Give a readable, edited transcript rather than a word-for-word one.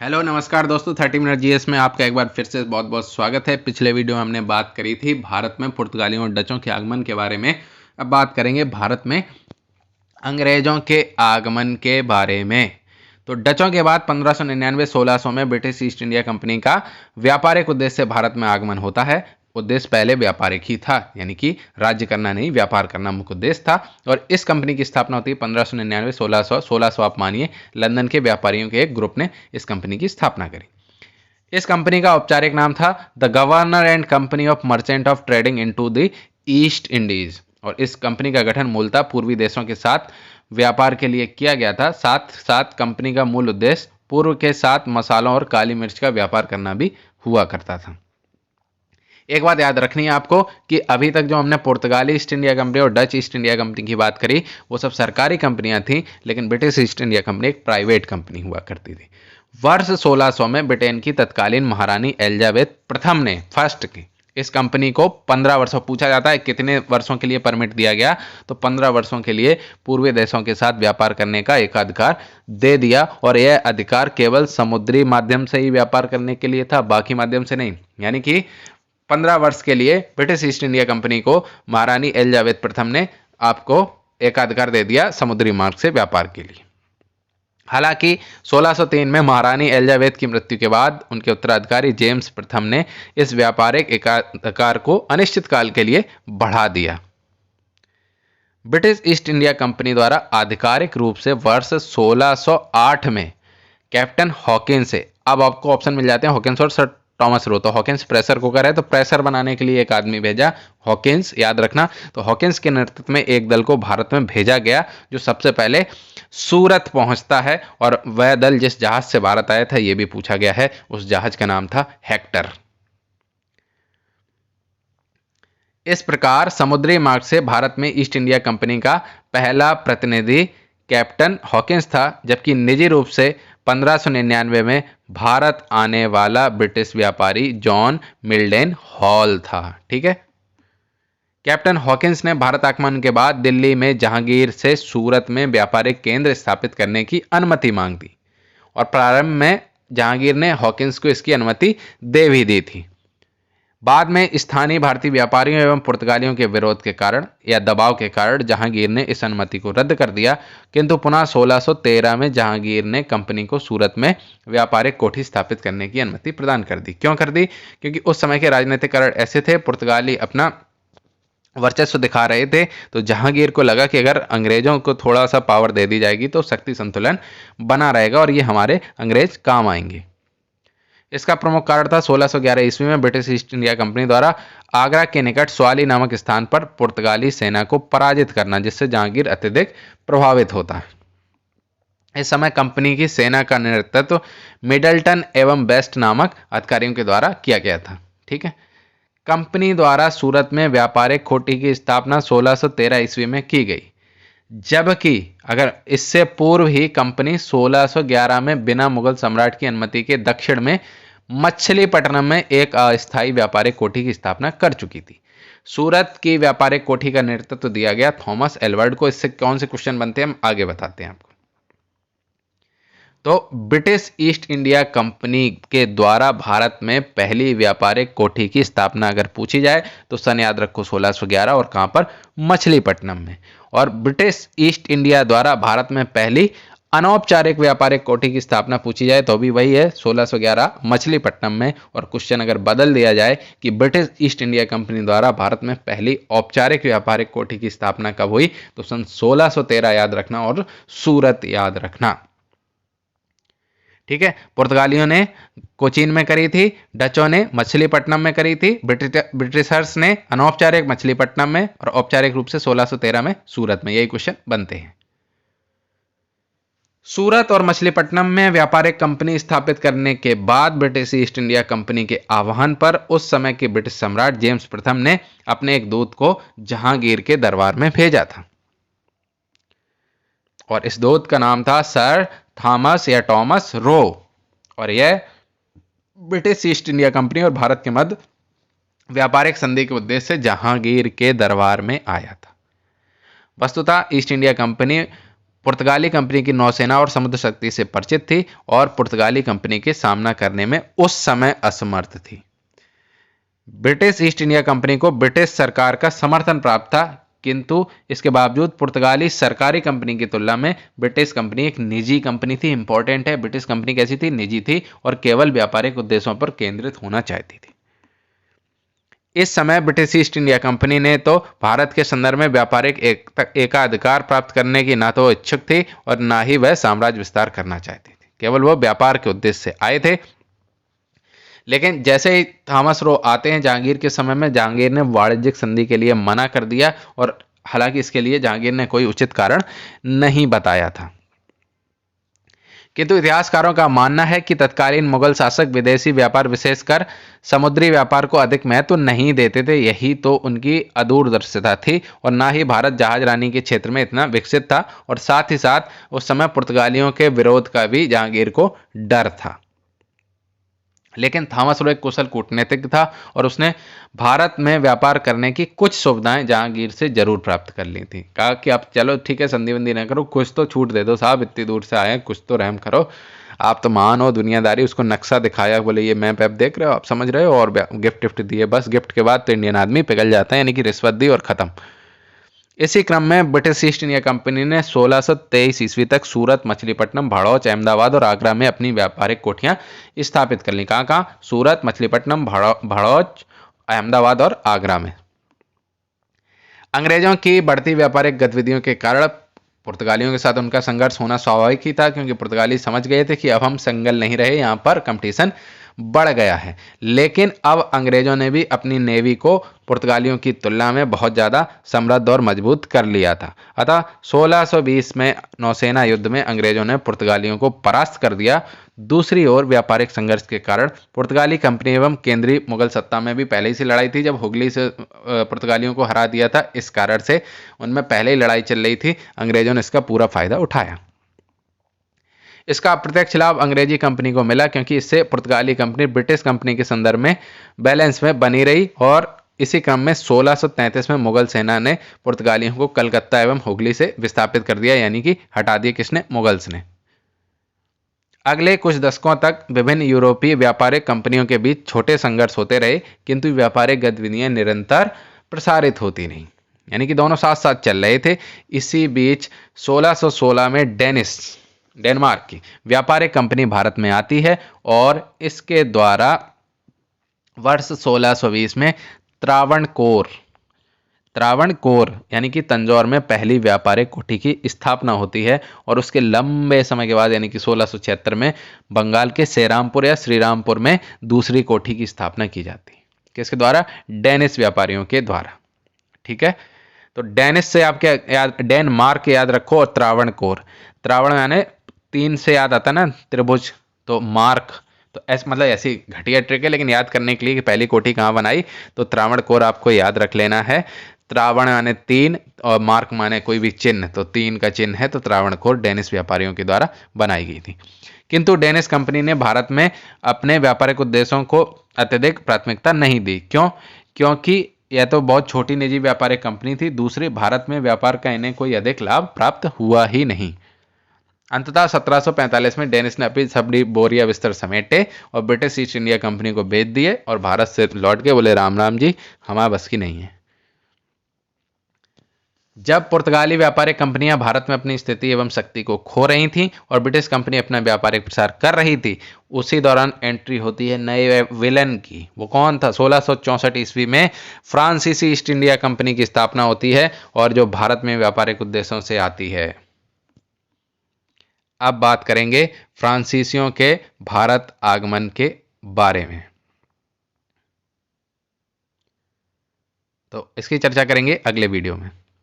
Hello नमस्कार दोस्तों, 30 minute GS में आपका एक बार फिर से बहुत बहुत स्वागत है। पिछले वीडियो में हमने बात करी थी भारत में पुर्तगालियों और डचों के आगमन के बारे में। अब बात करेंगे भारत में अंग्रेजों के आगमन के बारे में। तो डचों के बाद 1599-1600 में ब्रिटिश ईस्ट इंडिया कंपनी का व्यापारिक उद्देश्य से भारत में आगमन होता है। उद्देश्य पहले व्यापारिक ही था, यानी कि राज्य करना नहीं, व्यापार करना मुख्य उद्देश्य था। और इस कंपनी की स्थापना होती है 1599-1600 आप मानिए, लंदन के व्यापारियों के एक ग्रुप ने इस कंपनी की स्थापना करी। इस कंपनी का औपचारिक नाम था the governor and company of merchant of trading into the east Indies. और इस कंपनी का गठन मूलतः पूर्वी देशों के साथ व्यापार के लिए किया गया था। साथ साथ कंपनी का मूल उद्देश्य पूर्व के साथ मसालों और काली मिर्च का व्यापार करना भी हुआ करता था। एक बात याद रखनी है आपको कि अभी तक जो हमने पुर्तगाली ईस्ट इंडिया कंपनी और डच ईस्ट इंडिया कंपनी की बात करी, वो सब सरकारी कंपनियां थी, लेकिन ब्रिटिश ईस्ट इंडिया कंपनी एक प्राइवेट कंपनी हुआ करती थी। वर्ष 1600 में ब्रिटेन की तत्कालीन महारानी एलिजाबेथ प्रथम ने फर्स्ट की इस कंपनी को 15 वर्षों, पूछा जाता है कितने वर्षों के लिए परमिट दिया गया, तो 15 वर्षों के लिए पूर्वी देशों के साथ व्यापार करने का एकाधिकार दे दिया। और यह अधिकार केवल समुद्री माध्यम से ही व्यापार करने के लिए था, बाकी माध्यम से नहीं। यानी कि 15 वर्ष के लिए ब्रिटिश ईस्ट इंडिया कंपनी को महारानी एलिजाबेथ प्रथम ने आपको एकाधिकार दे दिया समुद्री मार्ग से व्यापार के लिए। हालांकि 1603 में महारानी एलिजाबेथ की मृत्यु के बाद उनके उत्तराधिकारी जेम्स प्रथम ने इस व्यापारिक एकाधिकार को अनिश्चित काल के लिए बढ़ा दिया। ब्रिटिश ईस्ट इंडिया कंपनी द्वारा आधिकारिक रूप से वर्ष 1608 में कैप्टन हॉकिंस से, अब आपको ऑप्शन मिल जाते हैं हॉकिंस और सर टॉमस रो। तो हॉकिंस प्रेशर कुकर है, तो प्रेशर बनाने के लिए एक आदमी भेजा, हॉकिंस, याद रखना। तो हॉकिंस के नेतृत्व में एक दल को भारत में भेजा गया, जो सबसे पहले सूरत पहुंचता है। और वह दल जिस जहाज से भारत आया था, यह भी पूछा गया है, उस जहाज का नाम था हेक्टर। इस प्रकार समुद्री मार्ग से भारत में ईस्ट इंडिया कंपनी का पहला प्रतिनिधि कैप्टन हॉकिंस था, जबकि निजी रूप से 1599 में भारत आने वाला ब्रिटिश व्यापारी जॉन मिल्डेन हॉल था। ठीक है। कैप्टन हॉकिंस ने भारत आगमन के बाद दिल्ली में जहांगीर से सूरत में व्यापारिक केंद्र स्थापित करने की अनुमति मांग दी। और प्रारंभ में जहांगीर ने हॉकिंस को इसकी अनुमति दे भी दी थी। बाद में स्थानीय भारतीय व्यापारियों एवं पुर्तगालियों के विरोध के कारण या दबाव के कारण जहांगीर ने इस अनुमति को रद्द कर दिया, किंतु पुनः 1613 में जहांगीर ने कंपनी को सूरत में व्यापारिक कोठी स्थापित करने की अनुमति प्रदान कर दी। क्यों कर दी? क्योंकि उस समय के राजनीतिक कारण ऐसे थे, पुर्तगाली अपना वर्चस्व दिखा रहे थे। तो जहांगीर को लगा कि अगर अंग्रेजों को थोड़ा सा पावर दे दी जाएगी तो शक्ति संतुलन बना रहेगा और ये हमारे अंग्रेज काम आएंगे। इसका प्रमुख कारण था 1611 ईस्वी में ब्रिटिश ईस्ट इंडिया कंपनी द्वारा आगरा के निकट स्वाली नामक स्थान पर पुर्तगाली सेना को पराजित करना, जिससे जहांगीर अत्यधिक प्रभावित होता है। इस समय कंपनी की सेना का नेतृत्व मिडलटन एवं बेस्ट नामक अधिकारियों के द्वारा किया गया था। ठीक है। कंपनी द्वारा सूरत में व्यापारिक कोठी की स्थापना 1613 ईस्वी में की गई, जबकि अगर इससे पूर्व ही कंपनी 1611 में बिना मुगल सम्राट की अनुमति के दक्षिण में मछलीपट्टनम में एक अस्थायी व्यापारिक कोठी की स्थापना कर चुकी थी। सूरत की व्यापारिक कोठी का नेतृत्व दिया गया थॉमस एल्वर्ड को। इससे कौन से क्वेश्चन बनते हैं हम आगे बताते हैं आपको। तो ब्रिटिश ईस्ट इंडिया कंपनी के द्वारा भारत में पहली व्यापारिक कोठी की स्थापना अगर पूछी जाए तो सन याद रखो 1611, और कहां पर? मछलीपट्टनम में। और ब्रिटिश ईस्ट इंडिया द्वारा भारत में पहली अनौपचारिक व्यापारिक कोठी की स्थापना पूछी जाए तो भी वही है 1611 मछलीपट्टनम में। और क्वेश्चन अगर बदल दिया जाए कि ब्रिटिश ईस्ट इंडिया कंपनी द्वारा भारत में पहली औपचारिक व्यापारिक कोठी की स्थापना कब हुई, तो सन 1613 याद रखना और सूरत याद रखना। ठीक है। पुर्तगालियों ने कोचीन में करी थी, डचों ने मछलीपट्टनम में करी थी, ब्रिटिशर्स ने अनौपचारिक मछलीपट्टनम में और औपचारिक रूप से 1613 में सूरत में। यही क्वेश्चन बनते हैं। सूरत और मछलीपट्टनम में व्यापारिक कंपनी स्थापित करने के बाद ब्रिटिश ईस्ट इंडिया कंपनी के आह्वान पर उस समय के ब्रिटिश सम्राट जेम्स प्रथम ने अपने एक दूत को जहांगीर के दरबार में भेजा था। और इस दूत का नाम था सर थॉमस या टॉमस रो। और यह ब्रिटिश ईस्ट इंडिया कंपनी और भारत के मध्य व्यापारिक संधि के उद्देश्य से जहांगीर के दरबार में आया था। वस्तुतः ईस्ट इंडिया कंपनी पुर्तगाली कंपनी की नौसेना और समुद्र शक्ति से परिचित थी और पुर्तगाली कंपनी के सामना करने में उस समय असमर्थ थी। ब्रिटिश ईस्ट इंडिया कंपनी को ब्रिटिश सरकार का समर्थन प्राप्त था, किंतु इसके बावजूद पुर्तगाली सरकारी कंपनी की तुलना में ब्रिटिश कंपनी एक निजी कंपनी थी। इंपॉर्टेंट है, ब्रिटिश कंपनी कैसी थी? निजी थी और केवल व्यापारिक उद्देश्यों पर केंद्रित होना चाहती थी। इस समय ब्रिटिश ईस्ट इंडिया कंपनी ने तो भारत के संदर्भ में व्यापारिक एकाधिकार प्राप्त करने की ना तो इच्छुक थी और ना ही वह साम्राज्य विस्तार करना चाहती थी। केवल वो व्यापार के उद्देश्य से आए थे। लेकिन जैसे ही थॉमस रो आते हैं जहांगीर के समय में, जहांगीर ने वाणिज्यिक संधि के लिए मना कर दिया और हालांकि इसके लिए जहांगीर ने कोई उचित कारण नहीं बताया था। किंतु इतिहासकारों का मानना है कि तत्कालीन मुगल शासक विदेशी व्यापार, विशेषकर समुद्री व्यापार को अधिक महत्व नहीं देते थे। यही तो उनकी अदूरदर्शिता थी और ना ही भारत जहाजरानी के क्षेत्र में इतना विकसित था और साथ ही साथ उस समय पुर्तगालियों के विरोध का भी जहांगीर को डर था। लेकिन थॉमस रो एक कुशल कूटनीतिज्ञ था और उसने भारत में व्यापार करने की कुछ सुविधाएं जहांगीर से जरूर प्राप्त कर ली थी। कहा कि आप चलो ठीक है, संधि बंदी ना करो, कुछ तो छूट दे दो साहब, इतनी दूर से आए हैं, कुछ तो रहम करो, आप तो महान हो दुनियादारी। उसको नक्शा दिखाया, बोले ये मैप ऐप देख रहे हो, आप समझ रहे हो, और गिफ्ट विफ्ट दिए। बस गिफ्ट के बाद तो इंडियन आदमी पिघल जाता है, यानी कि रिश्वत दी और खत्म। इसी क्रम में ब्रिटिश ईस्ट इंडिया कंपनी ने 1623 ईस्वी तक सूरत, मछलीपट्टनम, भड़ौच, अहमदाबाद और आगरा में अपनी व्यापारिक कोठियां स्थापित कर ली। कहाँ? सूरत, मछलीपट्टनम, भड़ौच, अहमदाबाद और आगरा में। अंग्रेजों की बढ़ती व्यापारिक गतिविधियों के कारण पुर्तगालियों के साथ उनका संघर्ष होना स्वाभाविक ही था, क्योंकि पुर्तगाली समझ गए थे कि अब हम सिंगल नहीं रहे, यहाँ पर कंपटीशन बढ़ गया है। लेकिन अब अंग्रेजों ने भी अपनी नेवी को पुर्तगालियों की तुलना में बहुत ज़्यादा समृद्ध और मजबूत कर लिया था। अतः 1620 में नौसेना युद्ध में अंग्रेजों ने पुर्तगालियों को परास्त कर दिया। दूसरी ओर व्यापारिक संघर्ष के कारण पुर्तगाली कंपनी एवं केंद्रीय मुगल सत्ता में भी पहले ही से लड़ाई थी। जब हुगली से पुर्तगालियों को हरा दिया था, इस कारण से उनमें पहले ही लड़ाई चल रही थी। अंग्रेजों ने इसका पूरा फायदा उठाया। इसका अप्रत्यक्ष लाभ अंग्रेजी कंपनी को मिला, क्योंकि इससे पुर्तगाली कंपनी ब्रिटिश कंपनी के संदर्भ में बैलेंस में बनी रही। और इसी क्रम में 1633 में मुगल सेना ने पुर्तगालियों को कलकत्ता एवं हुगली से विस्थापित कर दिया, यानी कि हटा दिया। किसने? मुगल्स ने। अगले कुछ दशकों तक विभिन्न यूरोपीय व्यापारिक कंपनियों के बीच छोटे संघर्ष होते रहे, किंतु व्यापारिक गतिविधियां निरंतर प्रसारित होती नहीं, यानी कि दोनों साथ साथ चल रहे थे। इसी बीच 1616 में डेनमार्क की व्यापारिक कंपनी भारत में आती है और इसके द्वारा वर्ष 1620 में त्रावणकोर यानी कि तंजौर में पहली व्यापारिक कोठी की स्थापना होती है और उसके लंबे समय के बाद यानी कि 1676 में बंगाल के सेरामपुर या श्रीरामपुर में दूसरी कोठी की स्थापना की जाती है। किसके द्वारा? डेनिश व्यापारियों के द्वारा। ठीक है, तो डेनिश से आप क्या याद, डेनमार्क याद रखो और त्रावणकोर, त्रावण यानी 3 से याद आता ना त्रिभुज, तो मार्क, तो मतलब ऐसी घटिया ट्रिक है लेकिन याद करने के लिए कि पहली कोठी कहाँ बनाई, तो त्रावणकोर आपको याद रख लेना है। त्रावण माने 3 और मार्क माने कोई भी चिन्ह, तो 3 का चिन्ह है, तो त्रावणकोर डेनिश व्यापारियों के द्वारा बनाई गई थी। किंतु डेनिश कंपनी ने भारत में अपने व्यापारिक उद्देश्यों को अत्यधिक प्राथमिकता नहीं दी। क्यों? क्योंकि यह तो बहुत छोटी निजी व्यापारिक कंपनी थी, दूसरी भारत में व्यापार का इन्हें कोई अधिक लाभ प्राप्त हुआ ही नहीं। अंततः 1745 में डेनिश ने अपनी सभी बोरिया बिस्तर समेटे और ब्रिटिश ईस्ट इंडिया कंपनी को बेच दिए और भारत से लौट के बोले राम राम जी, हमारे बस की नहीं है। जब पुर्तगाली व्यापारिक कंपनियां भारत में अपनी स्थिति एवं शक्ति को खो रही थीं और ब्रिटिश कंपनी अपना व्यापारिक प्रसार कर रही थी, उसी दौरान एंट्री होती है नए विलन की। वो कौन था? 1664 ईस्वी में फ्रांसीसी ईस्ट इंडिया कंपनी की स्थापना होती है और जो भारत में व्यापारिक उद्देश्यों से आती है। अब बात करेंगे फ्रांसीसियों के भारत आगमन के बारे में, तो इसकी चर्चा करेंगे अगले वीडियो में।